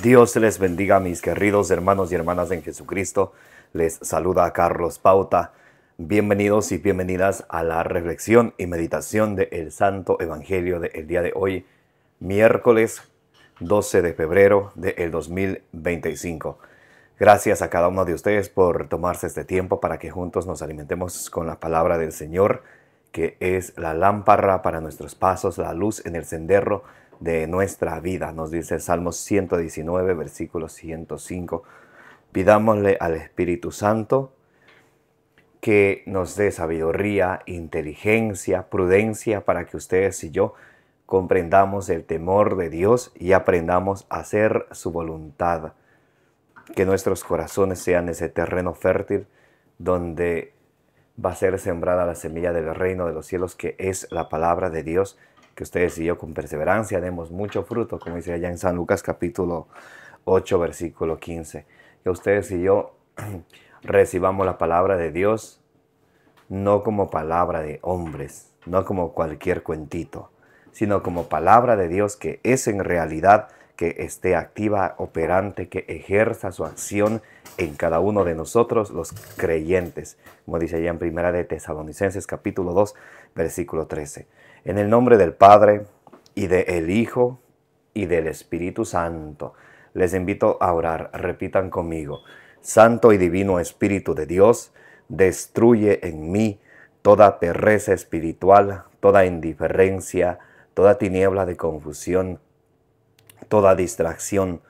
Dios les bendiga, mis queridos hermanos y hermanas en Jesucristo. Les saluda a Carlos Pauta. Bienvenidos y bienvenidas a la reflexión y meditación del Santo Evangelio del día de hoy, miércoles 12 de febrero del 2025. Gracias a cada uno de ustedes por tomarse este tiempo para que juntos nos alimentemos con la palabra del Señor, que es la lámpara para nuestros pasos, la luz en el sendero de nuestra vida. Nos dice el Salmo 119, versículo 105. Pidámosle al Espíritu Santo que nos dé sabiduría, inteligencia, prudencia para que ustedes y yo comprendamos el temor de Dios y aprendamos a hacer su voluntad. Que nuestros corazones sean ese terreno fértil donde va a ser sembrada la semilla del reino de los cielos, que es la palabra de Dios. Que ustedes y yo con perseverancia demos mucho fruto, como dice allá en San Lucas capítulo 8, versículo 15. Que ustedes y yo recibamos la palabra de Dios no como palabra de hombres, no como cualquier cuentito, sino como palabra de Dios que es en realidad, que esté activa, operante, que ejerza su acción en cada uno de nosotros, los creyentes, como dice allá en Primera de Tesalonicenses capítulo 2, versículo 13. En el nombre del Padre, y del Hijo, y del Espíritu Santo, les invito a orar. Repitan conmigo: Santo y Divino Espíritu de Dios, destruye en mí toda pereza espiritual, toda indiferencia, toda tiniebla de confusión, toda distracción.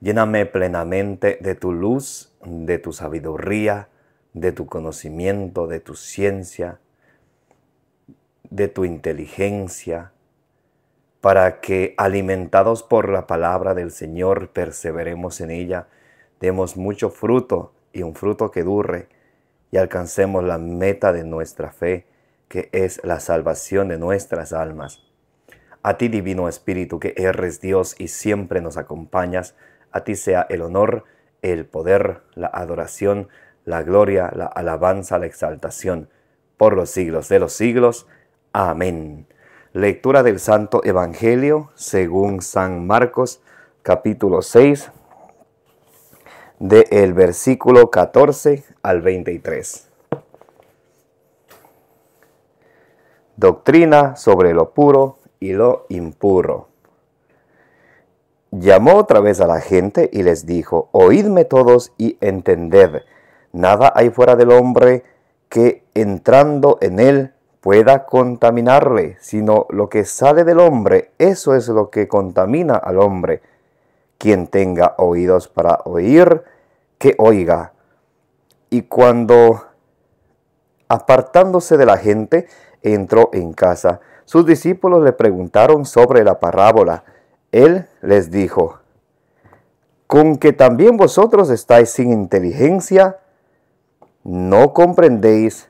Lléname plenamente de tu luz, de tu sabiduría, de tu conocimiento, de tu ciencia, de tu inteligencia, para que, alimentados por la palabra del Señor, perseveremos en ella, demos mucho fruto y un fruto que dure, y alcancemos la meta de nuestra fe, que es la salvación de nuestras almas. A ti, Divino Espíritu, que eres Dios y siempre nos acompañas, a ti sea el honor, el poder, la adoración, la gloria, la alabanza, la exaltación, por los siglos de los siglos. Amén. Lectura del Santo Evangelio según San Marcos, capítulo 6, del versículo 14 al 23. Doctrina sobre lo puro y lo impuro. Llamó otra vez a la gente y les dijo: Oídme todos y entended. Nada hay fuera del hombre que, entrando en él, pueda contaminarle, sino lo que sale del hombre, eso es lo que contamina al hombre. Quien tenga oídos para oír, que oiga. Y cuando, apartándose de la gente, entró en casa, sus discípulos le preguntaron sobre la parábola. Él les dijo: ¿Con que también vosotros estáis sin inteligencia? ¿No comprendéis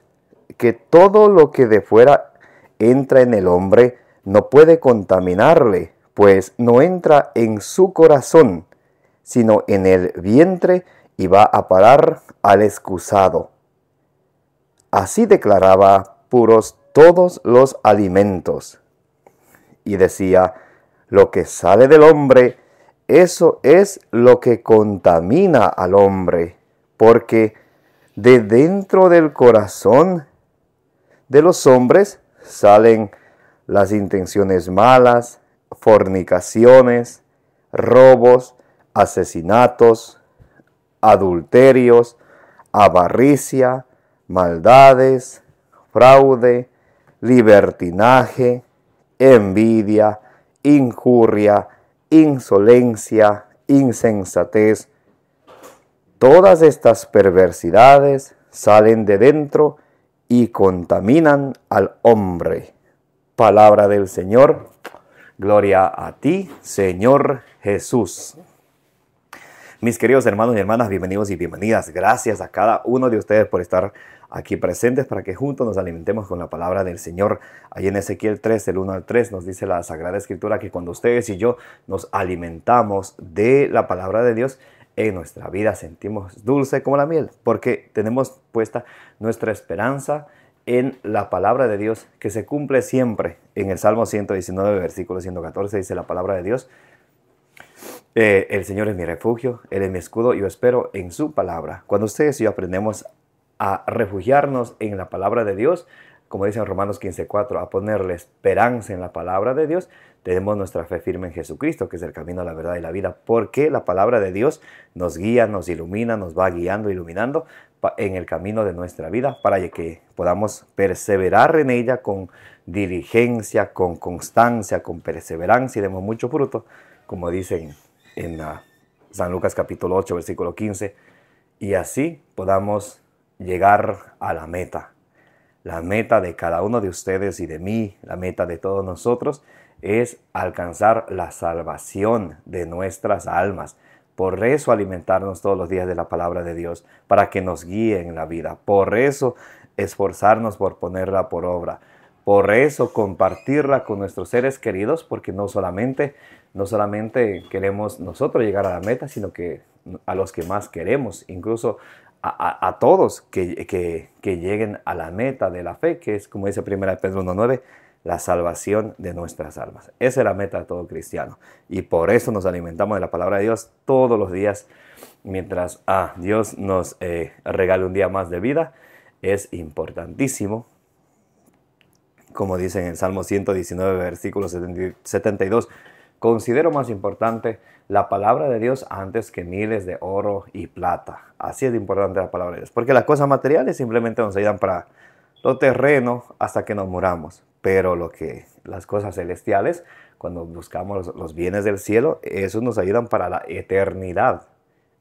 que todo lo que de fuera entra en el hombre no puede contaminarle, pues no entra en su corazón, sino en el vientre, y va a parar al excusado? Así declaraba puros todos los alimentos. Y decía: lo que sale del hombre, eso es lo que contamina al hombre, porque de dentro del corazón de los hombres salen las intenciones malas, fornicaciones, robos, asesinatos, adulterios, avaricia, maldades, fraude, libertinaje, envidia, injuria, insolencia, insensatez. Todas estas perversidades salen de dentro y contaminan al hombre. Palabra del Señor. Gloria a ti, Señor Jesús. Mis queridos hermanos y hermanas, bienvenidos y bienvenidas. Gracias a cada uno de ustedes por estar aquí presentes para que juntos nos alimentemos con la palabra del Señor. Ahí en Ezequiel 3, del 1 al 3, nos dice la Sagrada Escritura que cuando ustedes y yo nos alimentamos de la palabra de Dios, en nuestra vida sentimos dulce como la miel, porque tenemos puesta nuestra esperanza en la palabra de Dios, que se cumple siempre. En el Salmo 119, versículo 114, dice la palabra de Dios: El Señor es mi refugio, Él es mi escudo, yo espero en su palabra. Cuando ustedes y yo aprendemos a refugiarnos en la palabra de Dios, como dice en Romanos 15:4, a ponerle esperanza en la palabra de Dios, tenemos nuestra fe firme en Jesucristo, que es el camino, la verdad y la vida, porque la palabra de Dios nos guía, nos ilumina, nos va guiando, iluminando en el camino de nuestra vida, para que podamos perseverar en ella con diligencia, con constancia, con perseverancia y demos mucho fruto, como dicen en San Lucas capítulo 8, versículo 15, y así podamos llegar a la meta. La meta de cada uno de ustedes y de mí, la meta de todos nosotros, es alcanzar la salvación de nuestras almas. Por eso alimentarnos todos los días de la palabra de Dios, para que nos guíe en la vida. Por eso esforzarnos por ponerla por obra. Por eso compartirla con nuestros seres queridos, porque no solamente queremos nosotros llegar a la meta, sino que a los que más queremos, incluso a todos que lleguen a la meta de la fe, que es, como dice 1 Pedro 1:9, la salvación de nuestras almas. Esa es la meta de todo cristiano. Y por eso nos alimentamos de la palabra de Dios todos los días, mientras Dios nos regale un día más de vida. Es importantísimo, como dice en el Salmo 119, versículo 72, considero más importante la palabra de Dios antes que miles de oro y plata. Así es importante la palabra de Dios, porque las cosas materiales simplemente nos ayudan para lo terreno hasta que nos muramos. Pero las cosas celestiales, cuando buscamos los bienes del cielo, esos nos ayudan para la eternidad.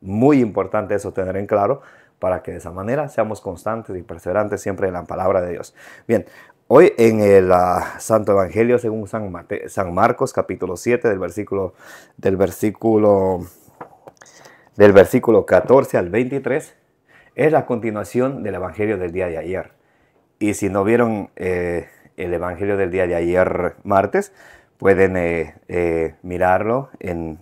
Muy importante eso tener en claro, para que de esa manera seamos constantes y perseverantes siempre en la palabra de Dios. Bien, hoy en el Santo Evangelio según San Marcos, capítulo 7, del versículo 14 al 23, es la continuación del Evangelio del día de ayer. Y si no vieron el Evangelio del día de ayer, martes, pueden mirarlo en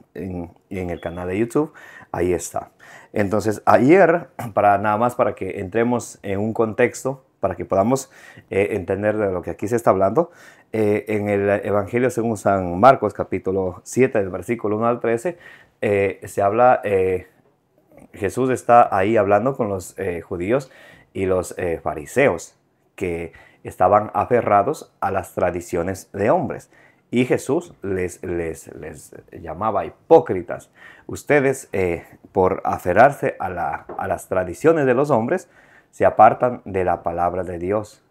el canal de YouTube. Ahí está. Entonces, ayer, nada más para que entremos en un contexto, para que podamos entender de lo que aquí se está hablando, en el Evangelio según San Marcos, capítulo 7, del versículo 1 al 13, se habla, Jesús está ahí hablando con los judíos y los fariseos, que estaban aferrados a las tradiciones de hombres. Y Jesús les llamaba hipócritas. Ustedes, por aferrarse a las tradiciones de los hombres, se apartan de la palabra de Dios.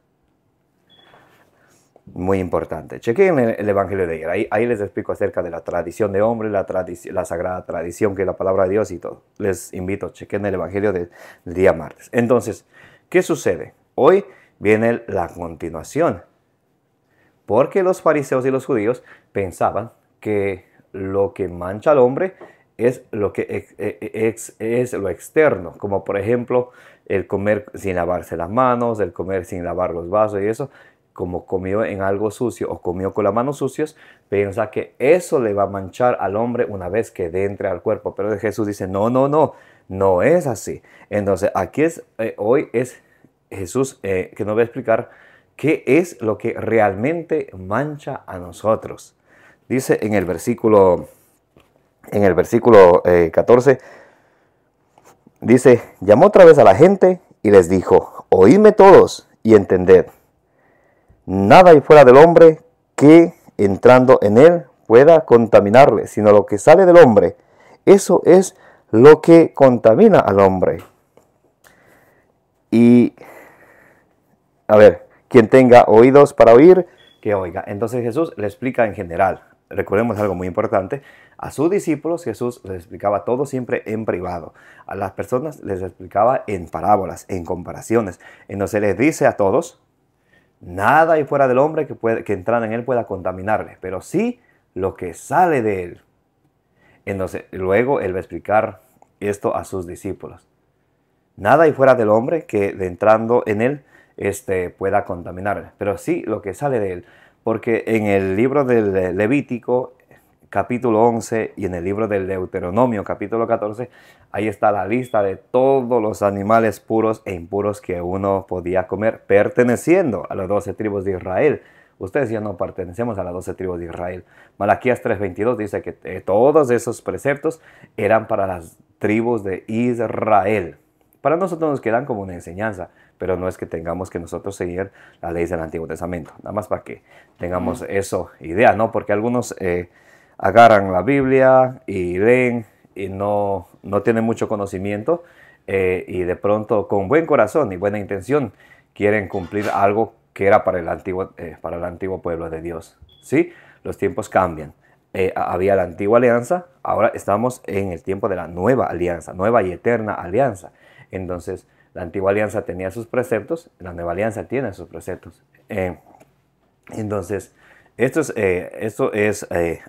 Muy importante. Chequen el Evangelio de ayer. Ahí les explico acerca de la tradición de hombre, la sagrada tradición que es la palabra de Dios y todo. Les invito, chequen el Evangelio del día martes. Entonces, ¿qué sucede? Hoy viene la continuación. Porque los fariseos y los judíos pensaban que lo que mancha al hombre es lo externo, como por ejemplo el comer sin lavarse las manos, el comer sin lavar los vasos y eso. Como comió en algo sucio o comió con las manos sucias, piensa que eso le va a manchar al hombre una vez que entre al cuerpo. Pero Jesús dice, no es así. Entonces aquí hoy es Jesús que nos va a explicar qué es lo que realmente mancha a nosotros. Dice en el versículo 14, dice, llamó otra vez a la gente y les dijo, oídme todos y entended. Nada hay fuera del hombre que entrando en él pueda contaminarle, sino lo que sale del hombre. Eso es lo que contamina al hombre. Y, a ver, quien tenga oídos para oír, que oiga. Entonces Jesús le explica en general. Recordemos algo muy importante. A sus discípulos Jesús les explicaba todo siempre en privado. A las personas les explicaba en parábolas, en comparaciones. Entonces les dice a todos, nada hay fuera del hombre que entrando en él pueda contaminarle, pero sí lo que sale de él. Entonces luego él va a explicar esto a sus discípulos. Nada hay fuera del hombre que entrando en él pueda contaminarle, pero sí lo que sale de él. Porque en el libro del Levítico, capítulo 11, y en el libro del Deuteronomio, capítulo 14, ahí está la lista de todos los animales puros e impuros que uno podía comer, perteneciendo a las 12 tribus de Israel. ustedes ya no pertenecemos a las 12 tribus de Israel. Malaquías 3:22 dice que todos esos preceptos eran para las tribus de Israel. Para nosotros nos quedan como una enseñanza, pero no es que tengamos que nosotros seguir las leyes del Antiguo Testamento. Nada más para que tengamos eso idea, ¿no? Porque algunos agarran la Biblia y leen y no tienen mucho conocimiento y de pronto con buen corazón y buena intención quieren cumplir algo que era para el antiguo pueblo de Dios. ¿Sí? Los tiempos cambian. Había la antigua alianza, ahora estamos en el tiempo de la nueva alianza, nueva y eterna alianza. Entonces, la antigua alianza tenía sus preceptos, la nueva alianza tiene sus preceptos. Entonces,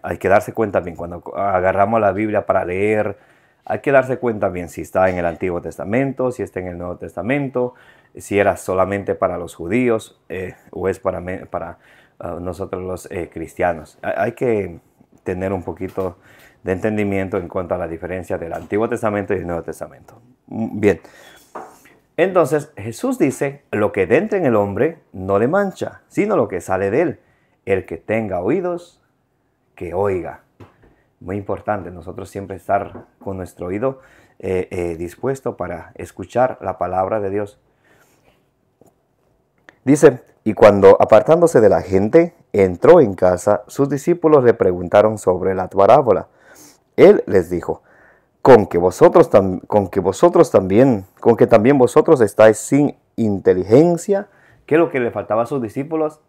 hay que darse cuenta bien, cuando agarramos la Biblia para leer, hay que darse cuenta bien si está en el Antiguo Testamento, si está en el Nuevo Testamento, si era solamente para los judíos o es para nosotros los cristianos. Hay que tener un poquito de entendimiento en cuanto a la diferencia del Antiguo Testamento y el Nuevo Testamento. Bien, entonces Jesús dice, lo que entra en el hombre no le mancha, sino lo que sale de él. El que tenga oídos, que oiga. Muy importante nosotros siempre estar con nuestro oído dispuesto para escuchar la palabra de Dios. Dice, y cuando apartándose de la gente, entró en casa, sus discípulos le preguntaron sobre la parábola. Él les dijo, con que también vosotros estáis sin inteligencia. ¿Qué es lo que le faltaba a sus discípulos?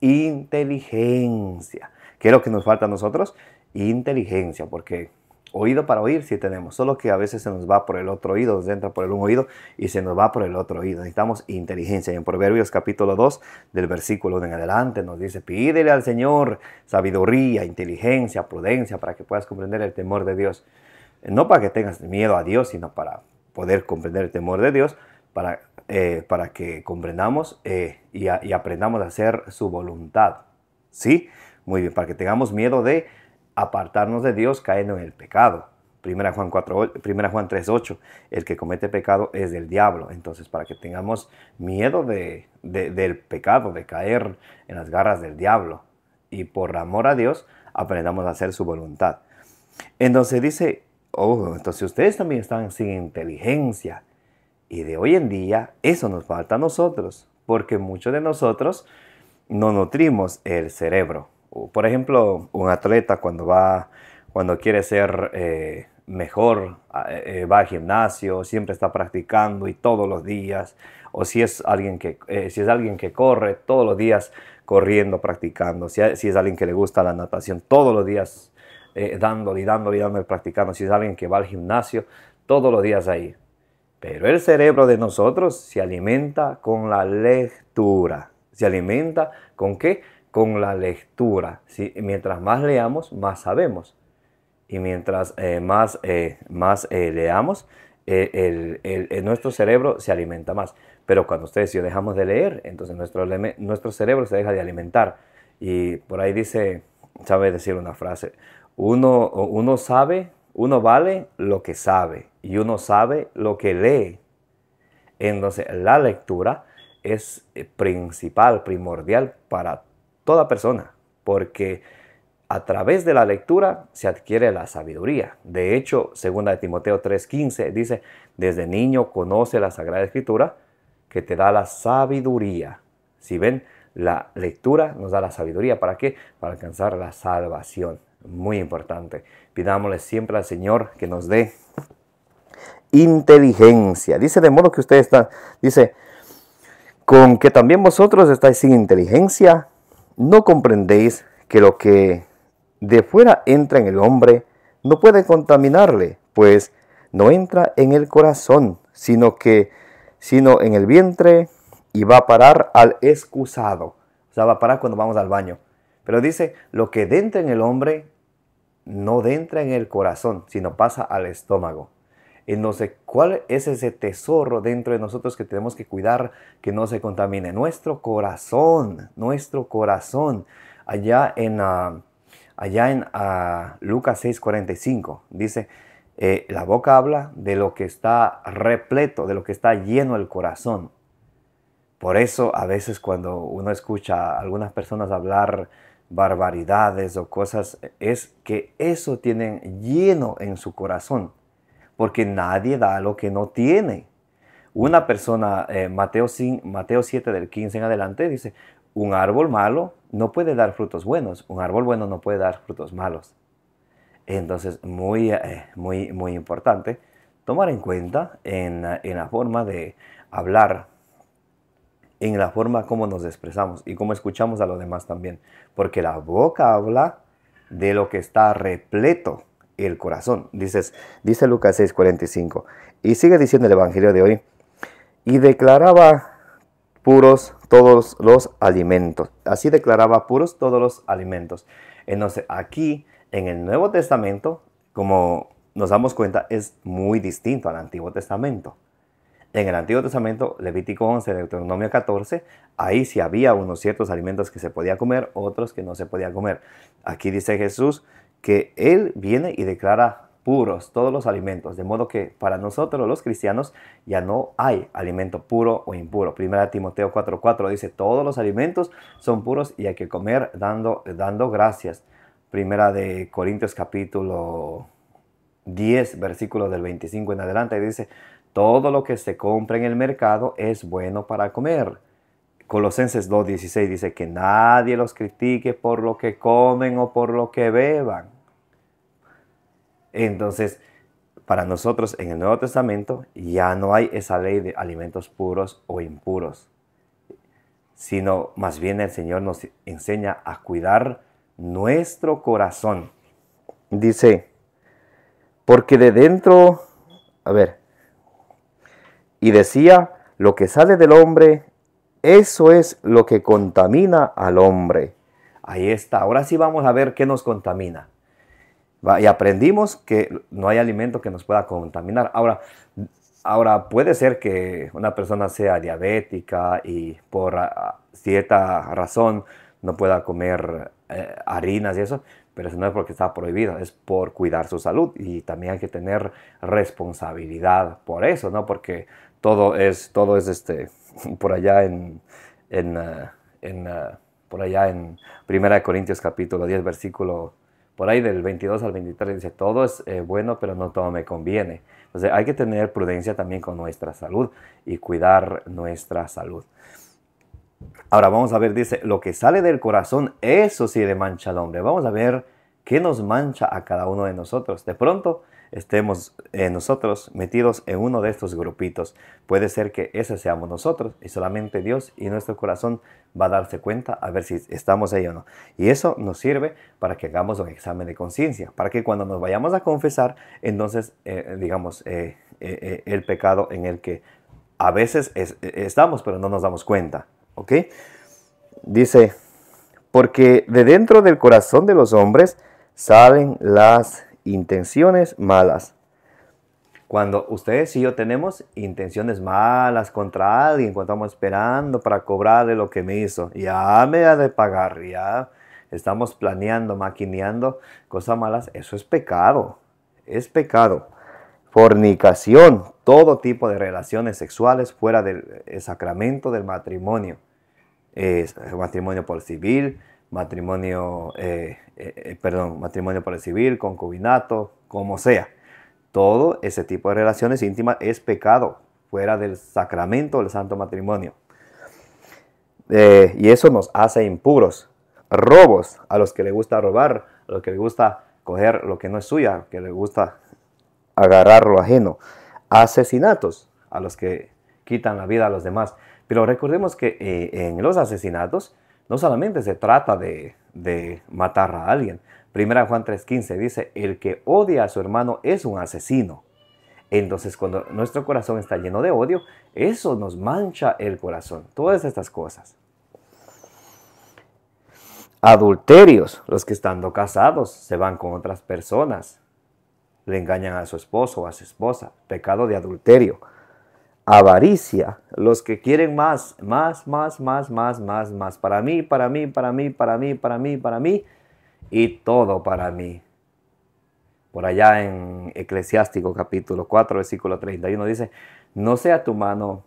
Inteligencia. ¿Qué es lo que nos falta a nosotros? Inteligencia, porque oído para oír sí tenemos, solo que a veces se nos va por el otro oído, nos entra por el un oído y se nos va por el otro oído. Necesitamos inteligencia. Y en Proverbios capítulo 2, del versículo 1 en adelante, nos dice, pídele al Señor sabiduría, inteligencia, prudencia, para que puedas comprender el temor de Dios. No para que tengas miedo a Dios, sino para poder comprender el temor de Dios, para que comprendamos y aprendamos a hacer su voluntad. ¿Sí? Muy bien, para que tengamos miedo de apartarnos de Dios cayendo en el pecado. 1 Juan 3:8, el que comete pecado es del diablo. Entonces, para que tengamos miedo del pecado, de caer en las garras del diablo, y por amor a Dios, aprendamos a hacer su voluntad. Entonces dice, entonces ustedes también están sin inteligencia. Y de hoy en día, eso nos falta a nosotros, porque muchos de nosotros no nutrimos el cerebro. Por ejemplo, un atleta cuando quiere ser mejor, va al gimnasio, siempre está practicando y todos los días. O si es alguien que corre, todos los días corriendo, practicando. Si es alguien que le gusta la natación, todos los días dándole, practicando. Si es alguien que va al gimnasio, todos los días ahí. Pero el cerebro de nosotros se alimenta con la lectura. ¿Se alimenta con qué? Con la lectura. ¿Sí? Mientras más leamos, más sabemos. Y mientras más leamos, nuestro cerebro se alimenta más. Pero cuando ustedes y yo dejamos de leer, entonces nuestro cerebro se deja de alimentar. Y por ahí sabe decir una frase, uno sabe, uno vale lo que sabe y uno sabe lo que lee. Entonces la lectura es primordial para toda persona, porque a través de la lectura se adquiere la sabiduría. De hecho, 2 Timoteo 3:15 dice, desde niño conoce la Sagrada Escritura que te da la sabiduría. Si ven, la lectura nos da la sabiduría. ¿Para qué? Para alcanzar la salvación. Muy importante. Pidámosle siempre al Señor que nos dé inteligencia. Dice, de modo que ustedes están, dice, con que también vosotros estáis sin inteligencia, no comprendéis que lo que de fuera entra en el hombre no puede contaminarle, pues no entra en el corazón, sino en el vientre y va a parar al excusado. O sea, va a parar cuando vamos al baño. Pero dice, lo que entra en el hombre no entra en el corazón, sino pasa al estómago. Entonces, ¿cuál es ese tesoro dentro de nosotros que tenemos que cuidar que no se contamine? Nuestro corazón. Allá en Lucas 6:45 dice, la boca habla de lo que está repleto, de lo que está lleno el corazón. Por eso a veces cuando uno escucha a algunas personas hablar barbaridades o cosas, es que eso tienen lleno en su corazón, porque nadie da lo que no tiene. Una persona, Mateo 7 del 15 en adelante, dice, un árbol malo no puede dar frutos buenos, un árbol bueno no puede dar frutos malos. Entonces, muy importante tomar en cuenta en la forma de hablar, en la forma como nos expresamos y cómo escuchamos a los demás también. Porque la boca habla de lo que está repleto el corazón. Dice Lucas 6:45. Y sigue diciendo el Evangelio de hoy. Y declaraba puros todos los alimentos. Así declaraba puros todos los alimentos. Entonces, aquí en el Nuevo Testamento, como nos damos cuenta, es muy distinto al Antiguo Testamento. En el Antiguo Testamento, Levítico 11, Deuteronomio 14, ahí sí había unos ciertos alimentos que se podía comer, otros que no se podía comer. Aquí dice Jesús que Él viene y declara puros todos los alimentos, de modo que para nosotros los cristianos ya no hay alimento puro o impuro. Primera Timoteo 4:4 dice, todos los alimentos son puros y hay que comer dando gracias. Primera de Corintios capítulo 10, versículo del 25 en adelante, dice, todo lo que se compra en el mercado es bueno para comer. Colosenses 2:16 dice que nadie los critique por lo que comen o por lo que beban. Entonces, para nosotros en el Nuevo Testamento ya no hay esa ley de alimentos puros o impuros, sino más bien el Señor nos enseña a cuidar nuestro corazón. Dice, porque de dentro, y decía, lo que sale del hombre, eso es lo que contamina al hombre. Ahí está, ahora sí vamos a ver qué nos contamina. Y aprendimos que no hay alimento que nos pueda contaminar. Ahora puede ser que una persona sea diabética y por cierta razón no pueda comer harinas y eso, pero eso no es porque está prohibido, es por cuidar su salud y también hay que tener responsabilidad por eso, ¿no? Porque todo es por allá por allá en 1 Corintios capítulo 10 versículo por ahí del 22 al 23 dice, todo es bueno, pero no todo me conviene. Entonces hay que tener prudencia también con nuestra salud y cuidar nuestra salud. Ahora vamos a ver, dice, lo que sale del corazón, eso sí le mancha al hombre. Vamos a ver qué nos mancha a cada uno de nosotros. De pronto estemos nosotros metidos en uno de estos grupitos. Puede ser que ese seamos nosotros y solamente Dios y nuestro corazón va a darse cuenta a ver si estamos ahí o no. Y eso nos sirve para que hagamos un examen de conciencia, para que cuando nos vayamos a confesar, entonces digamos el pecado en el que a veces estamos pero no nos damos cuenta. ¿Ok? Dice, porque de dentro del corazón de los hombres salen las intenciones malas. Cuando ustedes y yo tenemos intenciones malas contra alguien, cuando estamos esperando para cobrarle lo que me hizo, ya me ha de pagar, ya estamos planeando, maquineando cosas malas, eso es pecado, es pecado. Fornicación, todo tipo de relaciones sexuales fuera del sacramento del matrimonio. Matrimonio por civil, matrimonio por el civil, concubinato, como sea. Todo ese tipo de relaciones íntimas es pecado, fuera del sacramento del santo matrimonio. Y eso nos hace impuros. Robos, a los que les gusta robar, a los que les gusta coger lo que no es suya, que les gusta agarrar lo ajeno. Asesinatos, a los que quitan la vida a los demás. Pero recordemos que en los asesinatos no solamente se trata de matar a alguien. Primera Juan 3:15 dice, el que odia a su hermano es un asesino. Entonces cuando nuestro corazón está lleno de odio, eso nos mancha el corazón. Todas estas cosas. Adulterios, los que estando casados se van con otras personas. Le engañan a su esposo o a su esposa. Pecado de adulterio. Avaricia, los que quieren más. Para mí. Y todo para mí. Por allá en Eclesiástico capítulo 4, versículo 31 dice, no sea tu mano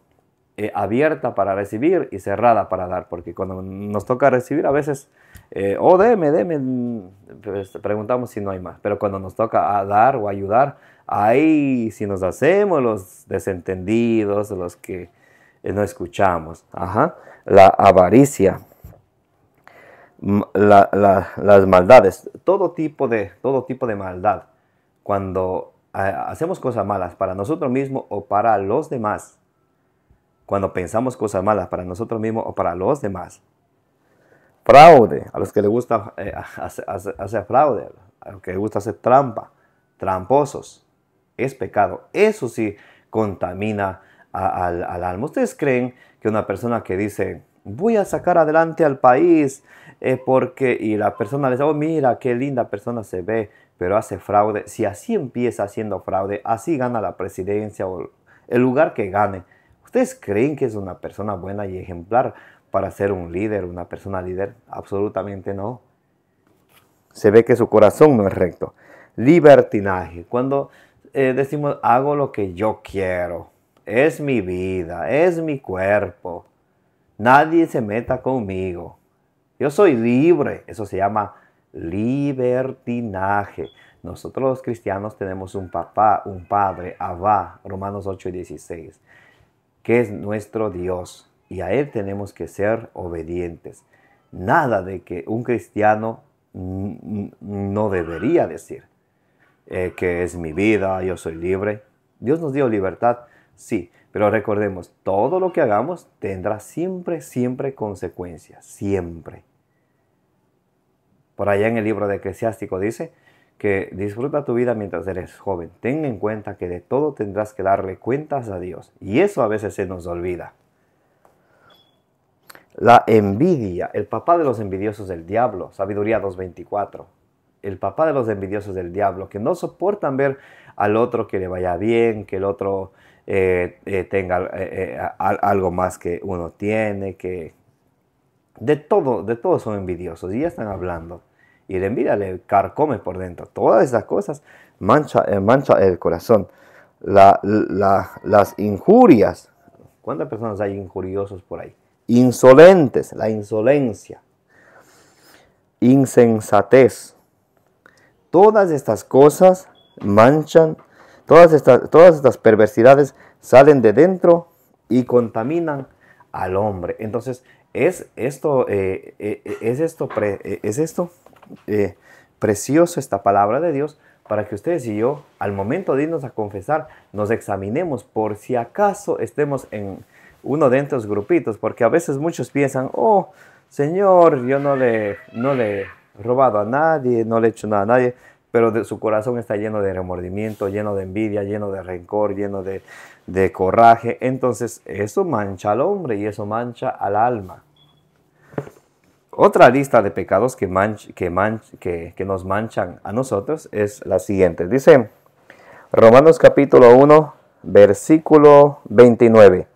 abierta para recibir y cerrada para dar, porque cuando nos toca recibir a veces, deme, pues, preguntamos si no hay más, pero cuando nos toca a dar o ayudar, ahí si nos hacemos los desentendidos, los que no escuchamos. Ajá. La avaricia, las maldades, todo tipo de maldad, cuando hacemos cosas malas para nosotros mismos o para los demás, cuando pensamos cosas malas para nosotros mismos o para los demás. Fraude, a los que les gusta hacer fraude, a los que les gusta hacer trampa, tramposos, es pecado. Eso sí contamina al alma. ¿Ustedes creen que una persona que dice, voy a sacar adelante al país, y la persona le dice, oh, mira, qué linda persona se ve, pero hace fraude? Si así empieza haciendo fraude, así gana la presidencia o el lugar que gane, ¿ustedes creen que es una persona buena y ejemplar para ser un líder, una persona líder? Absolutamente no. Se ve que su corazón no es recto. Libertinaje, cuando decimos, hago lo que yo quiero, es mi vida, es mi cuerpo, nadie se meta conmigo, yo soy libre. Eso se llama libertinaje. Nosotros los cristianos tenemos un papá, un padre, Abba, Romanos 8:16, que es nuestro Dios, y a Él tenemos que ser obedientes. Nada de que un cristiano no debería decir, que es mi vida, yo soy libre. Dios nos dio libertad, sí, pero recordemos, todo lo que hagamos tendrá siempre consecuencias, siempre. Por allá en el libro de Eclesiástico dice que disfruta tu vida mientras eres joven. Ten en cuenta que de todo tendrás que darle cuentas a Dios. Y eso a veces se nos olvida. La envidia, el papá de los envidiosos del diablo, Sabiduría 2:24. El papá de los envidiosos del diablo, que no soportan ver al otro que le vaya bien, que el otro tenga algo más que uno tiene, que de todo son envidiosos y ya están hablando. Y la envidia le carcome por dentro. Todas esas cosas mancha el corazón. Las injurias. ¿Cuántas personas hay injuriosos por ahí? Insolentes, la insolencia. Insensatez. Todas estas cosas manchan, todas estas perversidades salen de dentro y contaminan al hombre. Entonces, es precioso esta palabra de Dios para que ustedes y yo, al momento de irnos a confesar, nos examinemos por si acaso estemos en uno de estos grupitos, porque a veces muchos piensan, oh, Señor, yo no le he robado a nadie, no le he hecho nada a nadie, pero su corazón está lleno de remordimiento, lleno de envidia, lleno de rencor, lleno de coraje. Entonces eso mancha al hombre y eso mancha al alma. Otra lista de pecados que nos manchan a nosotros es la siguiente. Dice Romanos capítulo 1, versículo 29.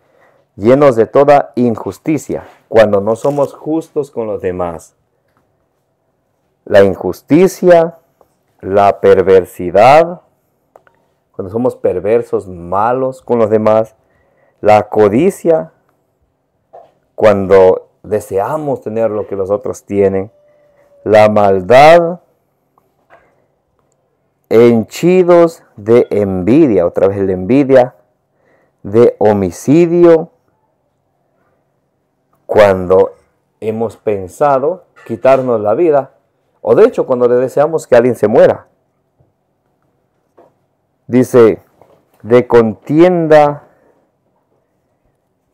Llenos de toda injusticia, cuando no somos justos con los demás. La injusticia, la perversidad, cuando somos perversos, malos con los demás. La codicia, cuando deseamos tener lo que los otros tienen. La maldad, henchidos de envidia, otra vez la envidia, de homicidio, cuando hemos pensado quitarnos la vida, o de hecho cuando le deseamos que alguien se muera. Dice, de contienda,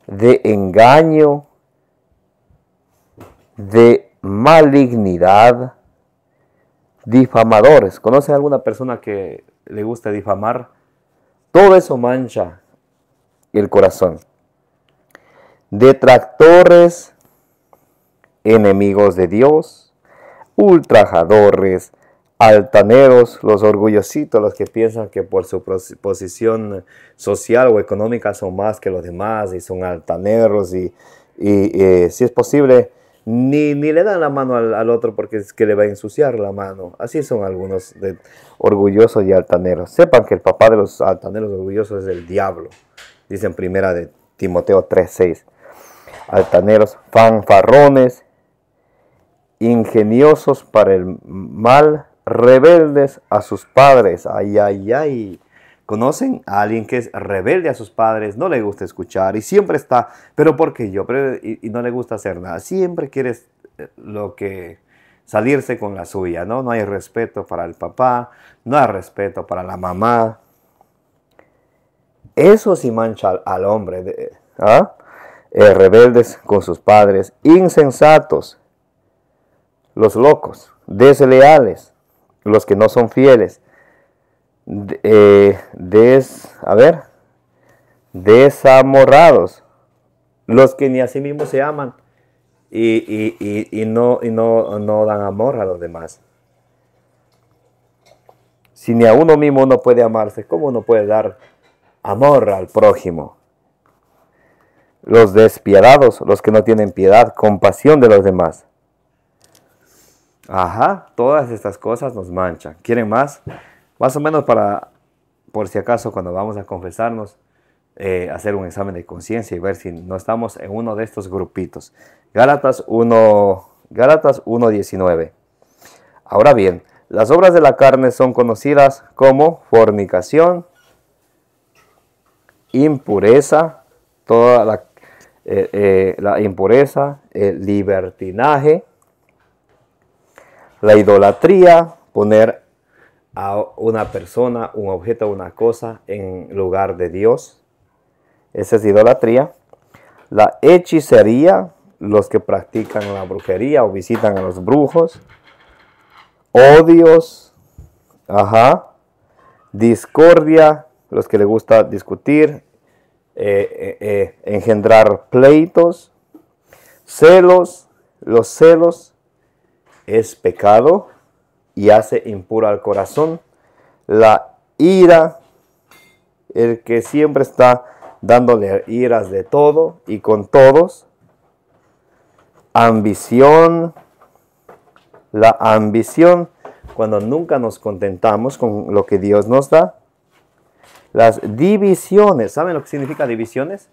de engaño, de malignidad, difamadores. ¿Conocen alguna persona que le gusta difamar? Todo eso mancha el corazón. Detractores, enemigos de Dios, ultrajadores, altaneros, los orgullositos, los que piensan que por su posición social o económica son más que los demás y son altaneros y si es posible ni le dan la mano al otro porque es que le va a ensuciar la mano. Así son algunos orgullosos y altaneros. Sepan que el papá de los altaneros orgullosos es el diablo. Dice en 1 Timoteo 3:6. Altaneros, fanfarrones, ingeniosos para el mal, rebeldes a sus padres. Ay, ay, ay. ¿Conocen a alguien que es rebelde a sus padres? No le gusta escuchar y siempre está, pero ¿por qué yo? Y no le gusta hacer nada. Siempre quiere salirse con la suya, ¿no? No hay respeto para el papá, no hay respeto para la mamá. Eso sí mancha al hombre. Rebeldes con sus padres, insensatos, los locos, desleales, los que no son fieles, desamorrados, los que ni a sí mismos se aman y no dan amor a los demás. Si ni a uno mismo uno puede amarse, ¿cómo uno puede dar amor al prójimo? Los despiadados, los que no tienen piedad, compasión de los demás. Ajá, todas estas cosas nos manchan. ¿Quieren más? Más o menos por si acaso, cuando vamos a confesarnos, hacer un examen de conciencia y ver si no estamos en uno de estos grupitos. Gálatas 1:19. Ahora bien, las obras de la carne son conocidas como fornicación, impureza, toda la impureza, el libertinaje, la idolatría, poner a una persona, un objeto, una cosa en lugar de Dios. Esa es idolatría. La hechicería, los que practican la brujería o visitan a los brujos. Odios, discordia, los que les gusta discutir, engendrar pleitos. Celos, los celos es pecado y hace impuro al corazón. La ira, el que siempre está dándole iras de todo y con todos. Ambición, la ambición, cuando nunca nos contentamos con lo que Dios nos da. Las divisiones, ¿saben lo que significa divisiones?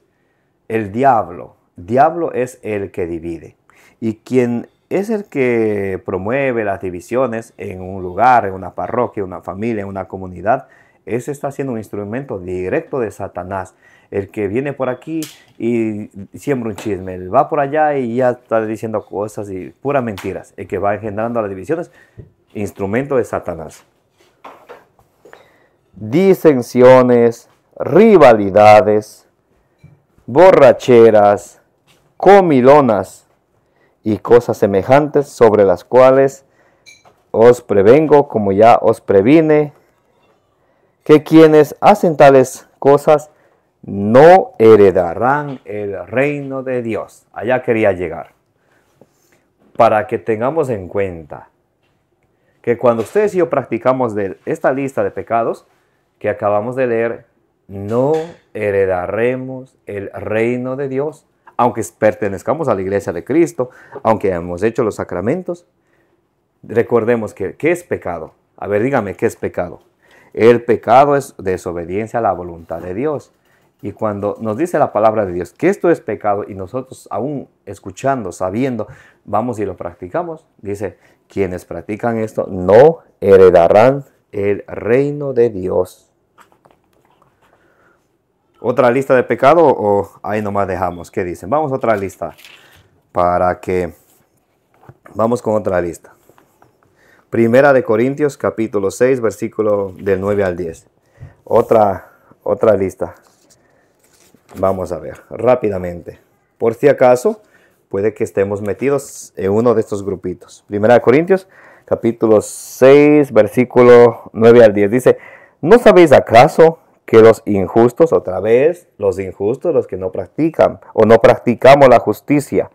El diablo es el que divide. Y quien es el que promueve las divisiones en un lugar, en una parroquia, en una familia, en una comunidad, ese está siendo un instrumento directo de Satanás. El que viene por aquí y siembra un chisme, él va por allá y ya está diciendo cosas y puras mentiras. El que va engendrando las divisiones, instrumento de Satanás. Disensiones, rivalidades, borracheras, comilonas y cosas semejantes, sobre las cuales os prevengo, como ya os previne, que quienes hacen tales cosas no heredarán el reino de Dios. Allá quería llegar. Para que tengamos en cuenta que cuando ustedes y yo practicamos de esta lista de pecados que acabamos de leer, no heredaremos el reino de Dios. Aunque pertenezcamos a la iglesia de Cristo, aunque hemos hecho los sacramentos, recordemos que ¿qué es pecado? A ver, dígame, ¿qué es pecado? El pecado es desobediencia a la voluntad de Dios. Y cuando nos dice la palabra de Dios que esto es pecado y nosotros aún escuchando, sabiendo, vamos y lo practicamos, dice, quienes practican esto no heredarán el reino de Dios. ¿Otra lista de pecado o ahí nomás dejamos? ¿Qué dicen? Vamos a otra lista vamos con otra lista. Primera de Corintios, capítulo 6, versículo del 9 al 10. Otra lista. Vamos a ver rápidamente. Por si acaso, puede que estemos metidos en uno de estos grupitos. Primera de Corintios, capítulo 6, versículo 9 al 10. Dice, ¿no sabéis acaso que los injustos, otra vez, los injustos, los que no practican o no practicamos la justicia,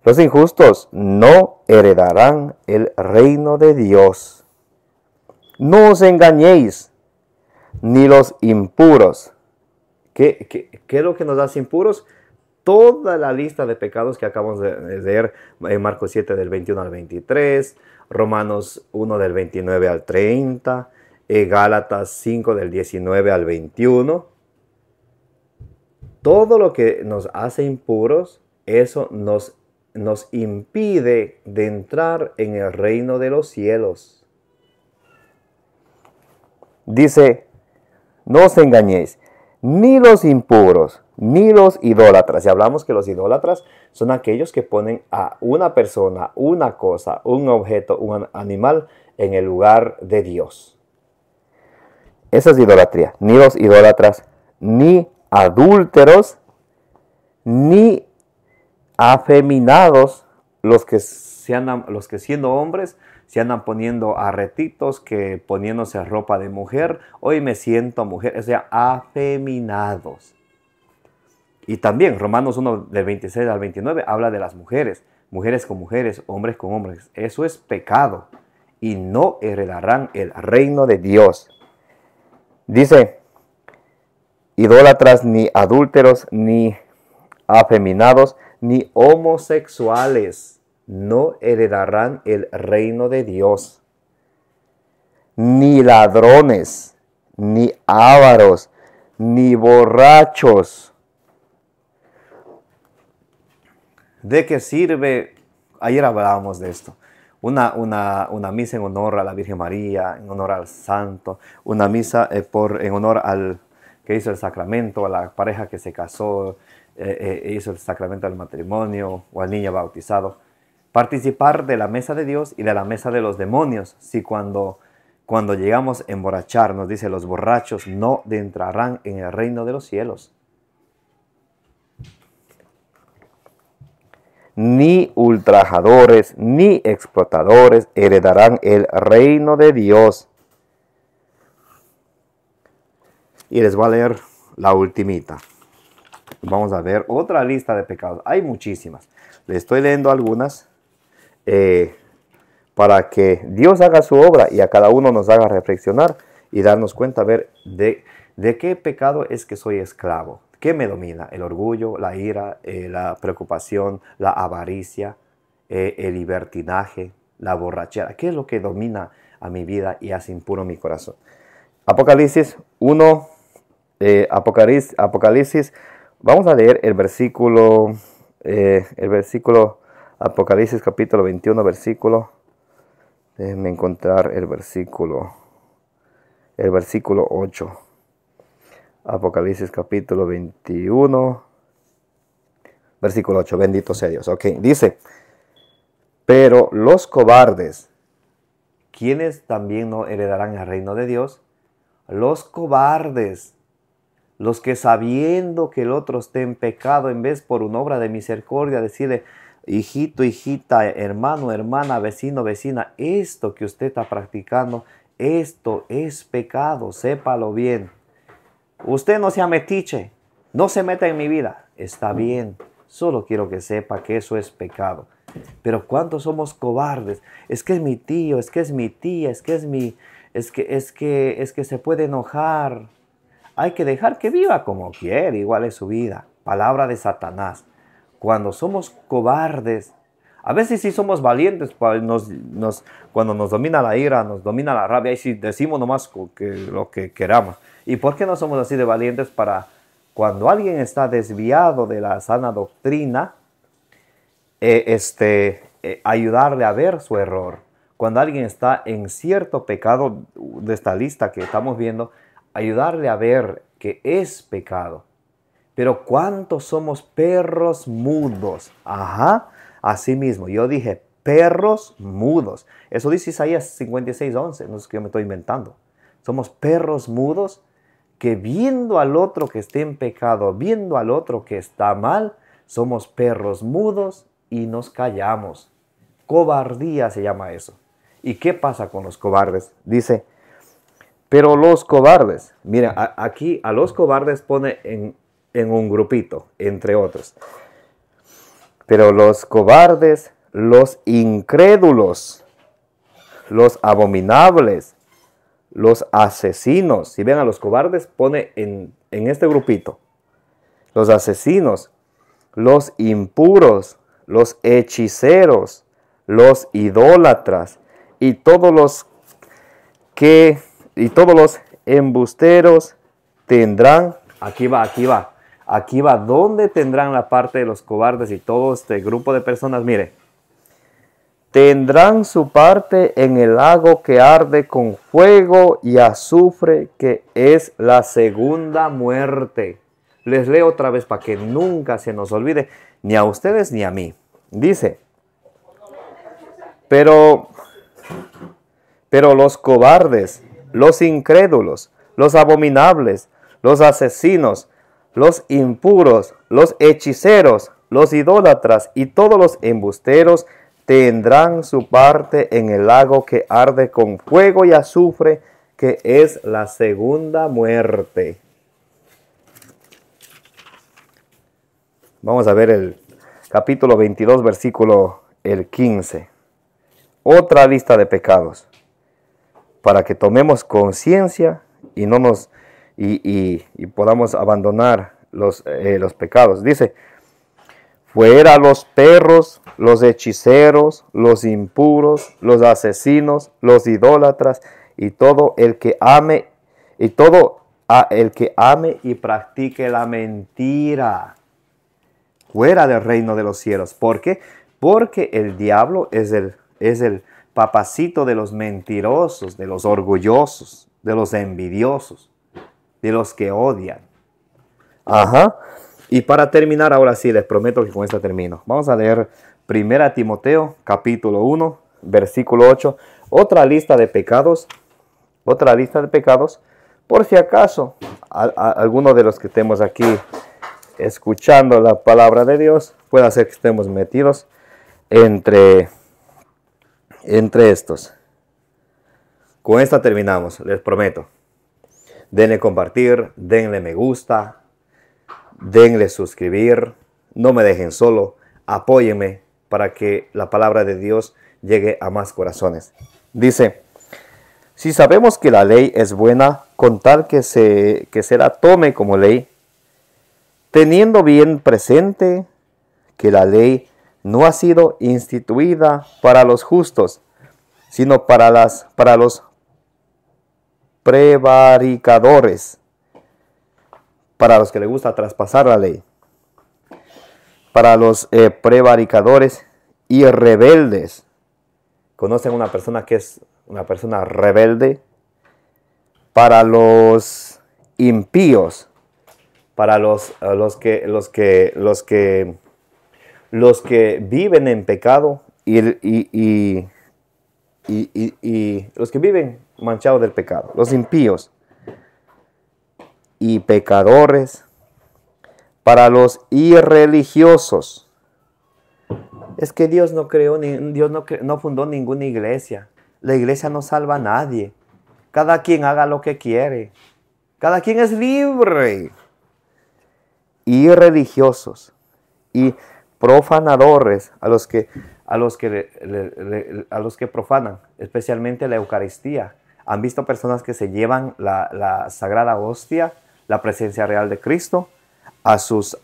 los injustos no heredarán el reino de Dios? No os engañéis, ni los impuros. ¿Qué es lo que nos hace impuros? Toda la lista de pecados que acabamos de leer en Marcos 7 del 21 al 23, Romanos 1 del 29 al 30, Gálatas 5 del 19 al 21. todo lo que nos hace impuros, eso nos impide de entrar en el reino de los cielos. Dice, no os engañéis, ni los impuros, ni los idólatras. Y hablamos que los idólatras son aquellos que ponen a una persona, una cosa, un objeto, un animal en el lugar de Dios. Esa es idolatría. Ni los idólatras, ni adúlteros, ni afeminados, los que siendo hombres se andan poniendo arretitos, que poniéndose ropa de mujer, hoy me siento mujer, o sea, afeminados. Y también Romanos 1 del 26 al 29 habla de las mujeres, mujeres con mujeres, hombres con hombres. Eso es pecado y no heredarán el reino de Dios. Dice, idólatras, ni adúlteros, ni afeminados, ni homosexuales no heredarán el reino de Dios. Ni ladrones, ni ávaros, ni borrachos. ¿De qué sirve? Ayer hablábamos de esto. Una misa en honor a la Virgen María, en honor al Santo, una misa en honor al que hizo el sacramento, a la pareja que se casó, hizo el sacramento del matrimonio, o al niño bautizado. Participar de la mesa de Dios y de la mesa de los demonios. Si cuando llegamos a emborrachar, nos dice, los borrachos no entrarán en el reino de los cielos. Ni ultrajadores, ni explotadores heredarán el reino de Dios. Y les voy a leer la ultimita. Vamos a ver otra lista de pecados. Hay muchísimas. Les estoy leyendo algunas para que Dios haga su obra y a cada uno nos haga reflexionar y darnos cuenta, a ver, de qué pecado es que soy esclavo. ¿Qué me domina? El orgullo, la ira, la preocupación, la avaricia, el libertinaje, la borrachera. ¿Qué es lo que domina a mi vida y hace impuro mi corazón? Apocalipsis 1, Apocalipsis, vamos a leer el versículo, Apocalipsis capítulo 21, versículo, déjenme encontrar el versículo 8. Apocalipsis capítulo 21, versículo 8, bendito sea Dios. Ok, dice, pero los cobardes, ¿quiénes también no heredarán el reino de Dios? Los cobardes, los que sabiendo que el otro esté en pecado, en vez por una obra de misericordia, decirle, hijito, hijita, hermano, hermana, vecino, vecina, esto que usted está practicando, esto es pecado, sépalo bien. Usted no sea metiche, no se meta en mi vida. Está bien, solo quiero que sepa que eso es pecado. Pero ¿cuántos somos cobardes? Es que es mi tío, es que es mi tía, es que se puede enojar. Hay que dejar que viva como quiere, igual es su vida. Palabra de Satanás. Cuando somos cobardes, a veces sí somos valientes, cuando nos domina la ira, nos domina la rabia, y sí decimos nomás lo que queramos. ¿Y por qué no somos así de valientes para cuando alguien está desviado de la sana doctrina, ayudarle a ver su error? Cuando alguien está en cierto pecado de esta lista que estamos viendo, ayudarle a ver que es pecado. Pero ¿cuántos somos perros mudos? Ajá, así mismo. Yo dije perros mudos. Eso dice Isaías 56:11. No es que yo me estoy inventando. Somos perros mudos que viendo al otro que esté en pecado, viendo al otro que está mal, somos perros mudos y nos callamos. Cobardía se llama eso. ¿Y qué pasa con los cobardes? Dice, pero los cobardes, miren, aquí a los cobardes pone en un grupito, entre otros. Pero los cobardes, los incrédulos, los abominables, los asesinos. Si ven a los cobardes, pone en este grupito. Los asesinos, los impuros, los hechiceros, los idólatras y todos los embusteros tendrán, aquí va, Aquí va, ¿dónde tendrán la parte de los cobardes y todo este grupo de personas? Mire, tendrán su parte en el lago que arde con fuego y azufre, que es la segunda muerte. Les leo otra vez para que nunca se nos olvide, ni a ustedes ni a mí. Dice, pero los cobardes, los incrédulos, los abominables, los asesinos, los impuros, los hechiceros, los idólatras y todos los embusteros tendrán su parte en el lago que arde con fuego y azufre, que es la segunda muerte. Vamos a ver el capítulo 22, versículo el 15. Otra lista de pecados, para que tomemos conciencia y no nos y podamos abandonar los pecados. Dice, fuera los perros, los hechiceros, los impuros, los asesinos, los idólatras y todo el que ame y practique la mentira, fuera del reino de los cielos. ¿Por qué? Porque el diablo es el papacito de los mentirosos, de los orgullosos, de los envidiosos, de los que odian. Ajá. Y para terminar, ahora sí, les prometo que con esta termino. Vamos a leer 1 Timoteo, capítulo 1, versículo 8. Otra lista de pecados, por si acaso alguno de los que estemos aquí escuchando la palabra de Dios, puede ser que estemos metidos entre estos. Con esta terminamos, les prometo. Denle compartir, denle me gusta, denle suscribir, no me dejen solo, apóyenme para que la palabra de Dios llegue a más corazones. Dice, si sabemos que la ley es buena, con tal que se la tome como ley, teniendo bien presente que la ley no ha sido instituida para los justos, sino para los prevaricadores, para los que les gusta traspasar la ley, para los prevaricadores y rebeldes. ¿Conocen una persona que es una persona rebelde? Para los impíos, para los que viven en pecado y los que viven manchados del pecado, los impíos y pecadores, para los irreligiosos. Es que Dios no fundó ninguna iglesia. La iglesia no salva a nadie. Cada quien haga lo que quiere. Cada quien es libre. Irreligiosos y profanadores, a los que profanan, especialmente la Eucaristía. ¿Han visto personas que se llevan la sagrada hostia, la presencia real de Cristo, a sus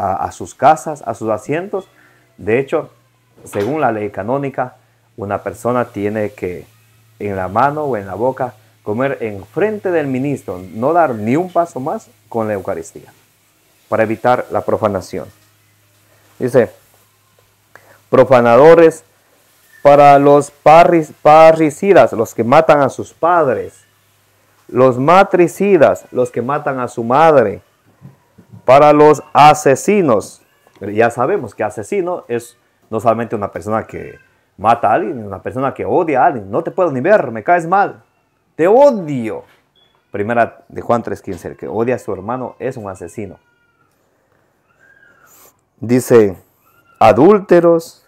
casas, a sus asientos? De hecho, según la ley canónica, una persona tiene que, en la mano o en la boca, comer enfrente del ministro, no dar ni un paso más con la Eucaristía, para evitar la profanación. Dice, profanadores, para los parricidas, los que matan a sus padres, los matricidas, los que matan a su madre, para los asesinos. Ya sabemos que asesino es no solamente una persona que mata a alguien, una persona que odia a alguien. No te puedo ni ver, me caes mal, te odio. Primera de Juan 3:15, el que odia a su hermano es un asesino. Dice, adúlteros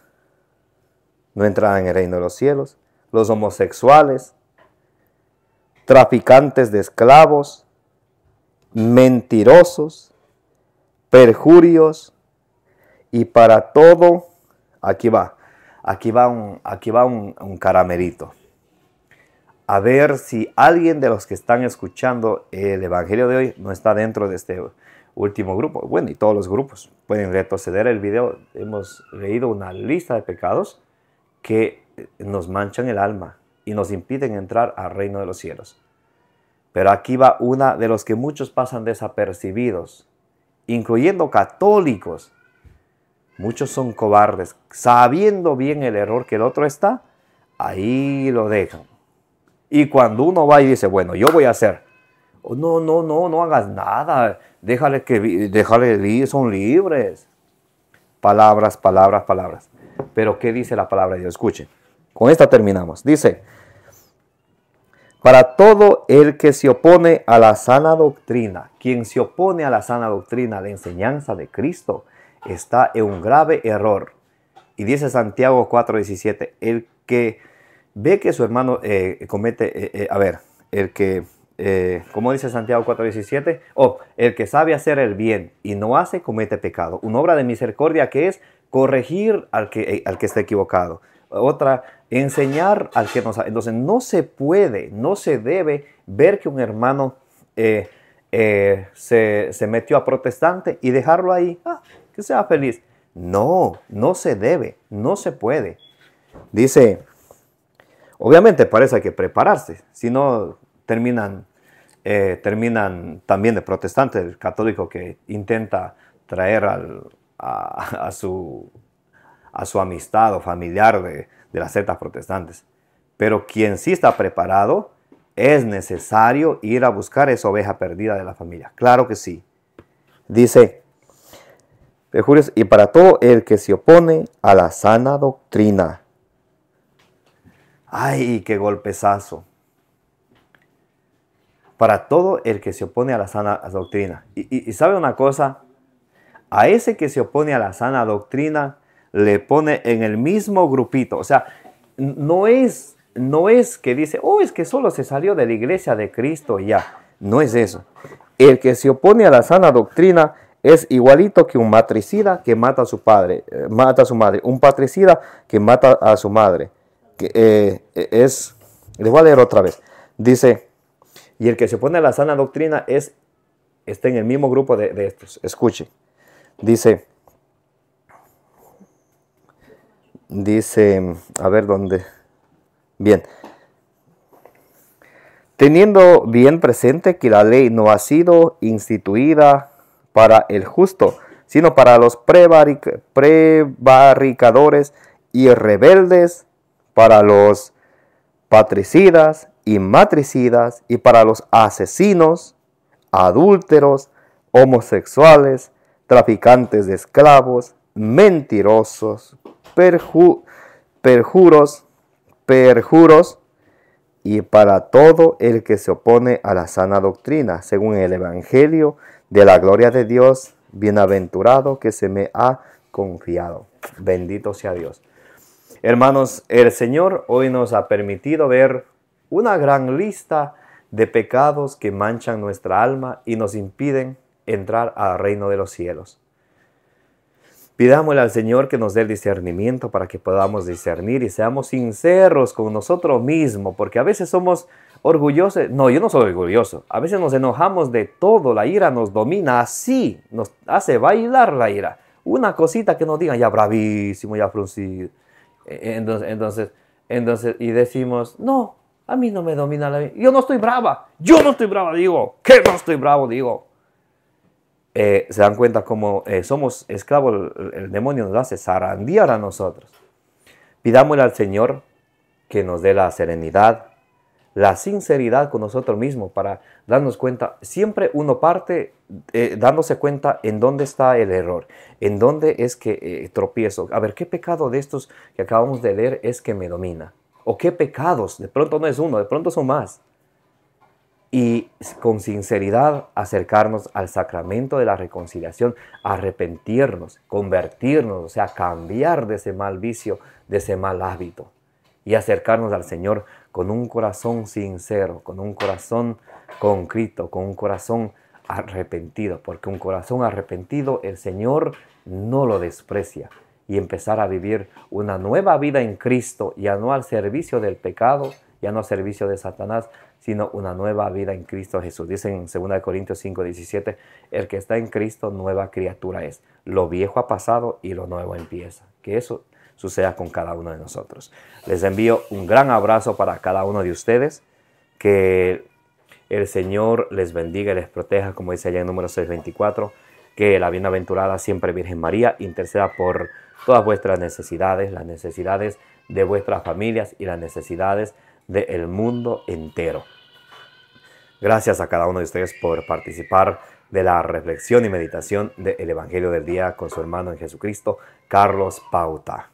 no entrarán en el reino de los cielos, los homosexuales, traficantes de esclavos, mentirosos, perjurios, y para todo, aquí va un caramelito. A ver si alguien de los que están escuchando el Evangelio de hoy no está dentro de este último grupo. Bueno, y todos los grupos pueden retroceder el video. Hemos leído una lista de pecados que nos manchan el alma y nos impiden entrar al reino de los cielos. Pero aquí va una de los que muchos pasan desapercibidos incluyendo católicos, muchos son cobardes, sabiendo bien el error que el otro está, ahí lo dejan. Y cuando uno va y dice, bueno, yo voy a hacer, oh, no hagas nada, déjale ir, son libres. Palabras. Pero ¿qué dice la palabra de Dios? Escuchen, con esta terminamos. Dice, para todo el que se opone a la sana doctrina, quien se opone a la sana doctrina, a la enseñanza de Cristo, está en un grave error. Y dice Santiago 4:17, el que ve que su hermano comete, ¿cómo dice Santiago 4:17? El que sabe hacer el bien y no hace, comete pecado. Una obra de misericordia que es corregir al que está equivocado. Otra, enseñar al que no sabe. Entonces no se puede, no se debe ver que un hermano se metió a protestante y dejarlo ahí, que sea feliz. No se debe, no se puede. Dice, obviamente para eso hay que prepararse, si no terminan también de protestante, el católico que intenta traer a su amistad o familiar de las sectas protestantes. Pero quien sí está preparado, es necesario ir a buscar esa oveja perdida de la familia. Claro que sí. Dice, perjurios, y para todo el que se opone a la sana doctrina. ¡Ay, qué golpezazo! Para todo el que se opone a la sana doctrina. Y ¿sabe una cosa? A ese que se opone a la sana doctrina, le pone en el mismo grupito. O sea, no es que dice, es que solo se salió de la iglesia de Cristo y ya. No es eso. El que se opone a la sana doctrina es igualito que un matricida que mata a su padre, mata a su madre. Un patricida que mata a su madre. Les voy a leer otra vez. Dice, y el que se opone a la sana doctrina está en el mismo grupo de estos. Escuchen. Dice, a ver dónde. Bien. Teniendo bien presente que la ley no ha sido instituida para el justo, sino para los prevaricadores y rebeldes, para los patricidas y matricidas, y para los asesinos, adúlteros, homosexuales, traficantes de esclavos, mentirosos, perjuros, y para todo el que se opone a la sana doctrina, según el Evangelio de la gloria de Dios, bienaventurado que se me ha confiado. Bendito sea Dios. Hermanos, el Señor hoy nos ha permitido ver una gran lista de pecados que manchan nuestra alma y nos impiden entrar al reino de los cielos. Pidámosle al Señor que nos dé el discernimiento para que podamos discernir y seamos sinceros con nosotros mismos, porque a veces somos orgullosos. No, yo no soy orgulloso. A veces nos enojamos de todo, la ira nos domina así, nos hace bailar la ira. Una cosita que nos digan, ya bravísimo, ya fruncido. Entonces, y decimos, no, a mí no me domina la ira. Yo no estoy brava, digo. ¿Qué no estoy bravo, digo? Se dan cuenta cómo somos esclavos, el demonio nos hace zarandear a nosotros. Pidámosle al Señor que nos dé la serenidad, la sinceridad con nosotros mismos para darnos cuenta. Siempre uno parte dándose cuenta en dónde está el error, en dónde es que tropiezo. A ver, ¿qué pecado de estos que acabamos de leer es que me domina? ¿O qué pecados? De pronto no es uno, de pronto son más. Y con sinceridad acercarnos al sacramento de la reconciliación, arrepentirnos, convertirnos, o sea, cambiar de ese mal vicio, de ese mal hábito. Y acercarnos al Señor con un corazón sincero, con un corazón contrito, con un corazón arrepentido. Porque un corazón arrepentido el Señor no lo desprecia. Y empezar a vivir una nueva vida en Cristo, ya no al servicio del pecado, ya no al servicio de Satanás, sino una nueva vida en Cristo Jesús. Dice en 2 Corintios 5:17, el que está en Cristo nueva criatura es. Lo viejo ha pasado y lo nuevo empieza. Que eso suceda con cada uno de nosotros. Les envío un gran abrazo para cada uno de ustedes. Que el Señor les bendiga y les proteja, como dice allá en Números 6:24. Que la bienaventurada siempre Virgen María interceda por todas vuestras necesidades, las necesidades de vuestras familias y las necesidades del mundo entero. Gracias a cada uno de ustedes por participar de la reflexión y meditación del Evangelio del Día con su hermano en Jesucristo, Carlos Pauta.